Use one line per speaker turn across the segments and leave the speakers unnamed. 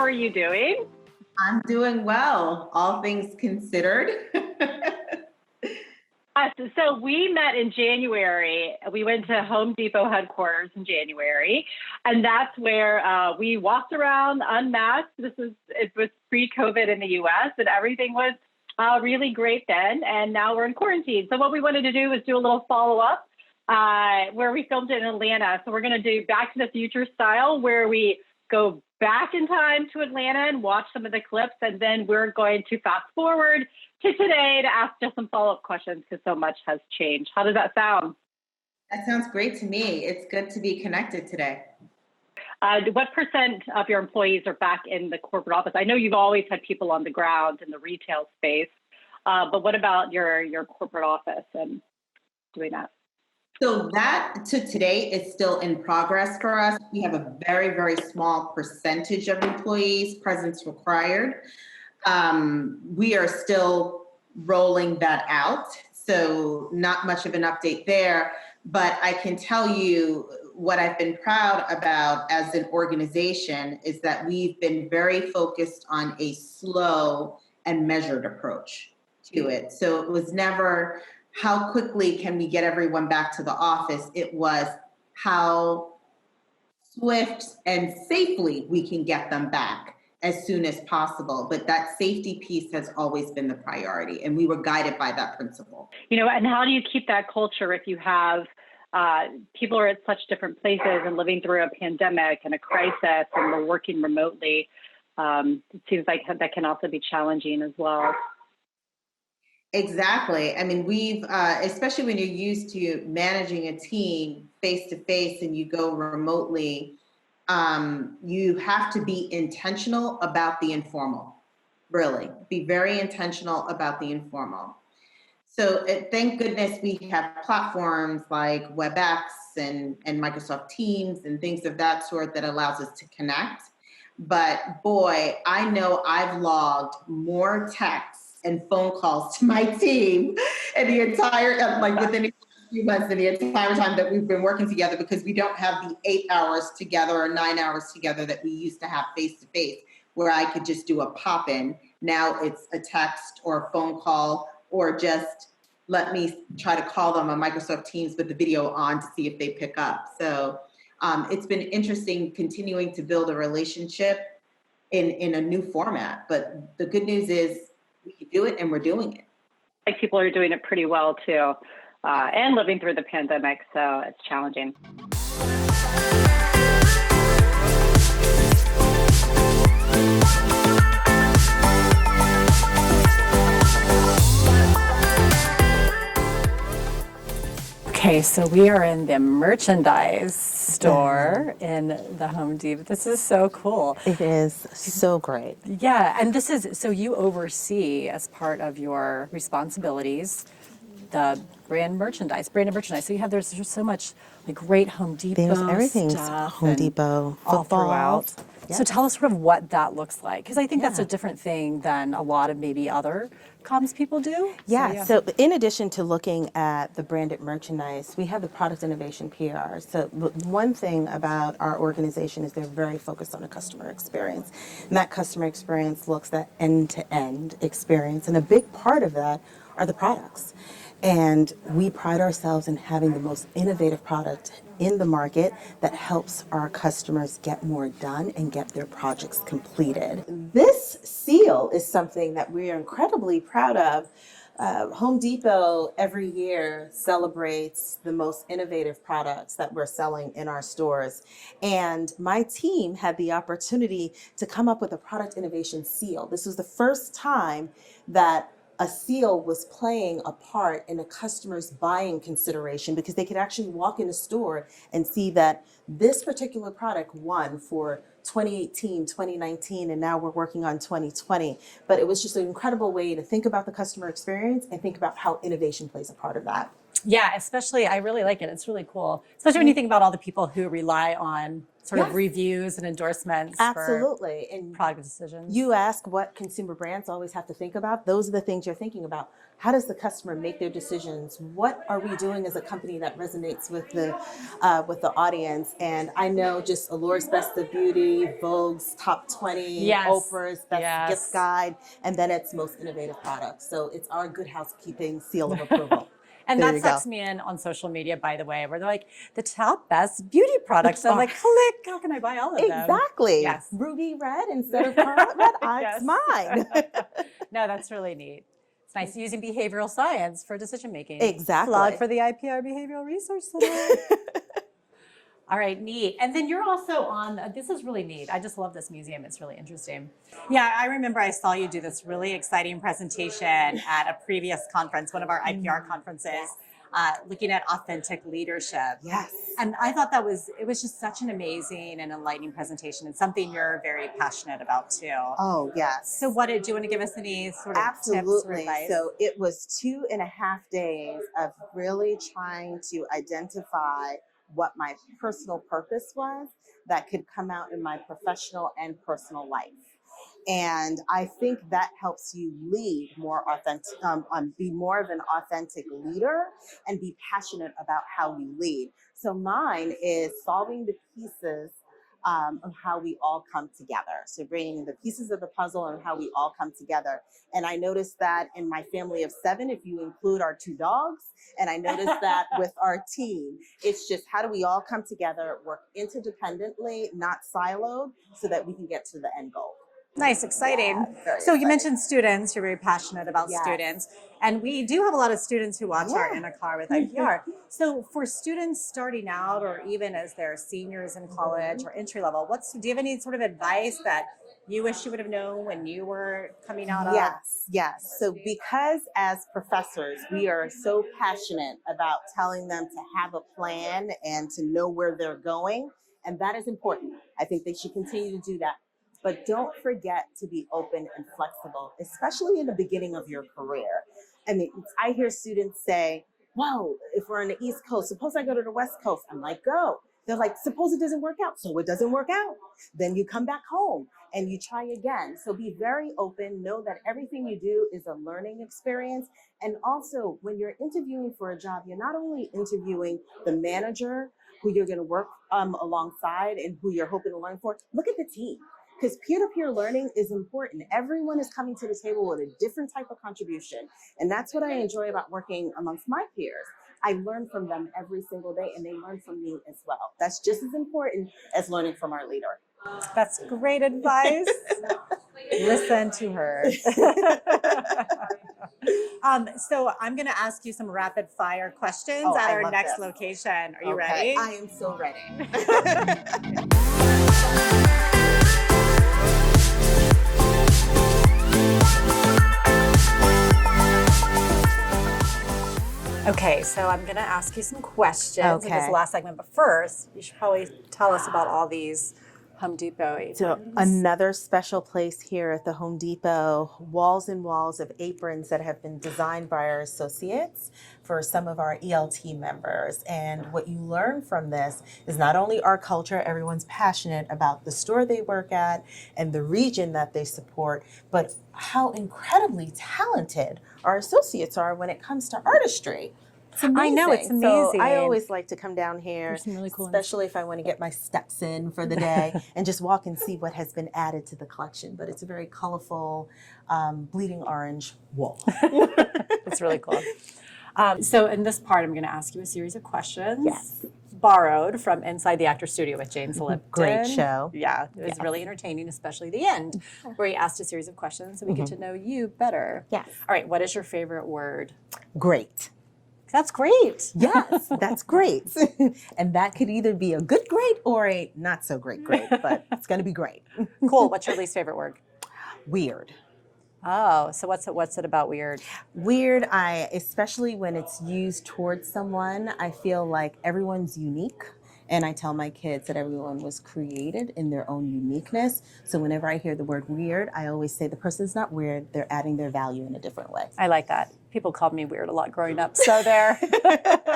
are you doing?
I'm doing well, all things considered.
So we met in January. We went to Home Depot headquarters in January, and that's where we walked around unmasked. It was pre-COVID in the U.S. and everything was really great then. And now we're in quarantine. So what we wanted to do was do a little follow-up where we filmed it in Atlanta. So we're going to do Back to the Future style, where we go back in time to Atlanta and watch some of the clips, and then we're going to fast forward to today to ask just some follow-up questions because so much has changed. How does that sound?
That sounds great to me. It's good to be connected today.
What percent of your employees are back in the corporate office? I know you've always had people on the ground in the retail space, but what about your corporate office and doing that?
So that to today is still in progress for us. We have a very, very small percentage of employees, presence required. We are still rolling that out, so not much of an update there, but I can tell you what I've been proud about as an organization is that we've been very focused on a slow and measured approach to it. So it was never how quickly can we get everyone back to the office? It was how swift and safely we can get them back as soon as possible. But that safety piece has always been the priority, and we were guided by that principle.
And how do you keep that culture if you have people are at such different places and living through a pandemic and a crisis and we're working remotely? It seems like that can also be challenging as well.
Exactly. I mean, we've, especially when you're used to managing a team face to face and you go remotely, you have to be intentional about the informal, really. Be very intentional about the informal. So thank goodness we have platforms like WebEx and Microsoft Teams and things of that sort that allows us to connect. But boy, I know I've logged more texts and phone calls to my team and the entire, like within a few months and the entire time that we've been working together, because we don't have the 8 hours together or 9 hours together that we used to have face to face, where I could just do a pop in. Now it's a text or a phone call, or just let me try to call them on Microsoft Teams with the video on to see if they pick up. So it's been interesting continuing to build a relationship in a new format. But the good news is we can do it and we're doing it.
I think people are doing it pretty well too, and living through the pandemic, so it's challenging. Okay, so we are in the merchandise store in the Home Depot. This is so cool.
It is so great.
Yeah, and so you oversee as part of your responsibilities the branded merchandise. So there's just so much like great Home Depot
There's everything's
stuff
Home Depot,
all
football.
throughout.
Yep.
So tell us sort of what that looks like, because I think that's a different thing than a lot of maybe other comms people do.
Yeah, so in addition to looking at the branded merchandise, we have the product innovation PR. So one thing about our organization is they're very focused on the customer experience. And that customer experience looks at end-to-end experience. And a big part of that are the products. And we pride ourselves in having the most innovative product in the market that helps our customers get more done and get their projects completed. This seal is something that we are incredibly proud of. Home Depot every year celebrates the most innovative products that we're selling in our stores. And my team had the opportunity to come up with a product innovation seal. This was the first time that a seal was playing a part in a customer's buying consideration, because they could actually walk in a store and see that this particular product won for 2018, 2019, and now we're working on 2020. But it was just an incredible way to think about the customer experience and think about how innovation plays a part of that.
Yeah, especially, I really like it. It's really cool. Especially when you think about all the people who rely on sort of reviews and endorsements
Absolutely.
for
And
product decisions.
you ask what consumer brands always have to think about. Those are the things you're thinking about. How does the customer make their decisions? What are we doing as a company that resonates with the audience? And I know just Allure's Best of Beauty, Vogue's Top 20,
Yes.
Oprah's Best Gift Guide, and then it's Most Innovative Products. So it's our Good Housekeeping seal of approval.
And
There
that
you go.
sucks me in on social media, by the way, where they're like, the top best beauty products. I'm like, click, how can I buy all of them?
Exactly.
Yes.
Ruby red instead of pearl red. It's mine.
No, that's really neat. It's nice using behavioral science for decision making.
Exactly.
Plug for the IPR Behavioral Research Center. All right, neat. And then you're also on, this is really neat. I just love this museum. It's really interesting. Yeah, I remember I saw you do this really exciting presentation at a previous conference, one of our IPR conferences, looking at authentic leadership.
Yes.
And I thought it was just such an amazing and enlightening presentation and something you're very passionate about too.
Oh, yes.
So do you want to give us any sort of tips or advice?
So it was 2.5 days of really trying to identify what my personal purpose was that could come out in my professional and personal life. And I think that helps you lead more authentic, be more of an authentic leader and be passionate about how you lead. So mine is solving the pieces of how we all come together. So bringing the pieces of the puzzle and how we all come together. And I noticed that in my family of 7, if you include our 2 dogs, and I noticed that with our team, it's just how do we all come together, work interdependently, not siloed, so that we can get to the end goal.
Nice, exciting.
Yeah,
so you mentioned students, you're very passionate about students. And we do have a lot of students who watch our In a Car with IPR. So for students starting out or even as they're seniors in college or entry level, do you have any sort of advice that you wish you would have known when you were coming out of?
Yes. So because as professors, we are so passionate about telling them to have a plan and to know where they're going, and that is important. I think they should continue to do that. But don't forget to be open and flexible, especially in the beginning of your career. I mean, I hear students say, whoa, if we're on the East Coast, suppose I go to the West Coast. I'm like, go. They're like, suppose it doesn't work out. So it doesn't work out. Then you come back home and you try again. So be very open. Know that everything you do is a learning experience. And also, when you're interviewing for a job, you're not only interviewing the manager who you're going to work alongside and who you're hoping to learn for. Look at the team. Because peer-to-peer learning is important. Everyone is coming to the table with a different type of contribution. And that's what I enjoy about working amongst my peers. I learn from them every single day and they learn from me as well. That's just as important as learning from our leader.
That's great advice. Listen to her. So I'm going to ask you some rapid fire questions at our next location. Are you ready?
I am so ready.
Okay, so I'm going to ask you some questions in this last segment. But first, you should probably tell us about all these Home Depot aprons.
So another special place here at the Home Depot, walls and walls of aprons that have been designed by our associates for some of our ELT members. And what you learn from this is not only our culture, everyone's passionate about the store they work at and the region that they support, but how incredibly talented our associates are when it comes to artistry. It's amazing.
I know, it's amazing.
So I always like to come down here,
There's some really cool
especially if I want to get my steps in for the day and just walk and see what has been added to the collection. But it's a very colorful, bleeding orange wall.
It's really cool. So in this part, I'm going to ask you a series of questions.
Yes.
Borrowed from Inside the Actor Studio with James Lipton.
Great show.
Yeah, it was really entertaining, especially the end, where he asked a series of questions so we get to know you better.
Yes.
All right, what is your favorite word?
Great.
That's great.
Yes, that's great. And that could either be a good great or a not so great great, but it's going to be great.
Cool. What's your least favorite word?
Weird.
Oh, so what's it about weird?
Weird, especially when it's used towards someone, I feel like everyone's unique. And I tell my kids that everyone was created in their own uniqueness. So whenever I hear the word weird, I always say the person's not weird, they're adding their value in a different way.
I like that. People called me weird a lot growing up. So there.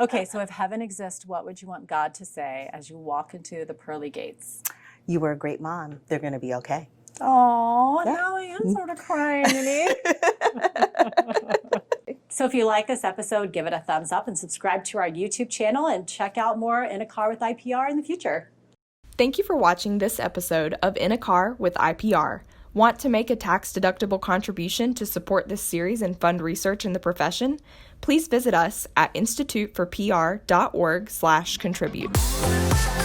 Okay, so if heaven exists, what would you want God to say as you walk into the pearly gates?
You were a great mom. They're going to be okay.
Oh, now I am sort of crying, Yanique. So if you like this episode, give it a thumbs up and subscribe to our YouTube channel and check out more In a Car with IPR in the future.
Thank you for watching this episode of In a Car with IPR. Want to make a tax-deductible contribution to support this series and fund research in the profession? Please visit us at instituteforpr.org/contribute.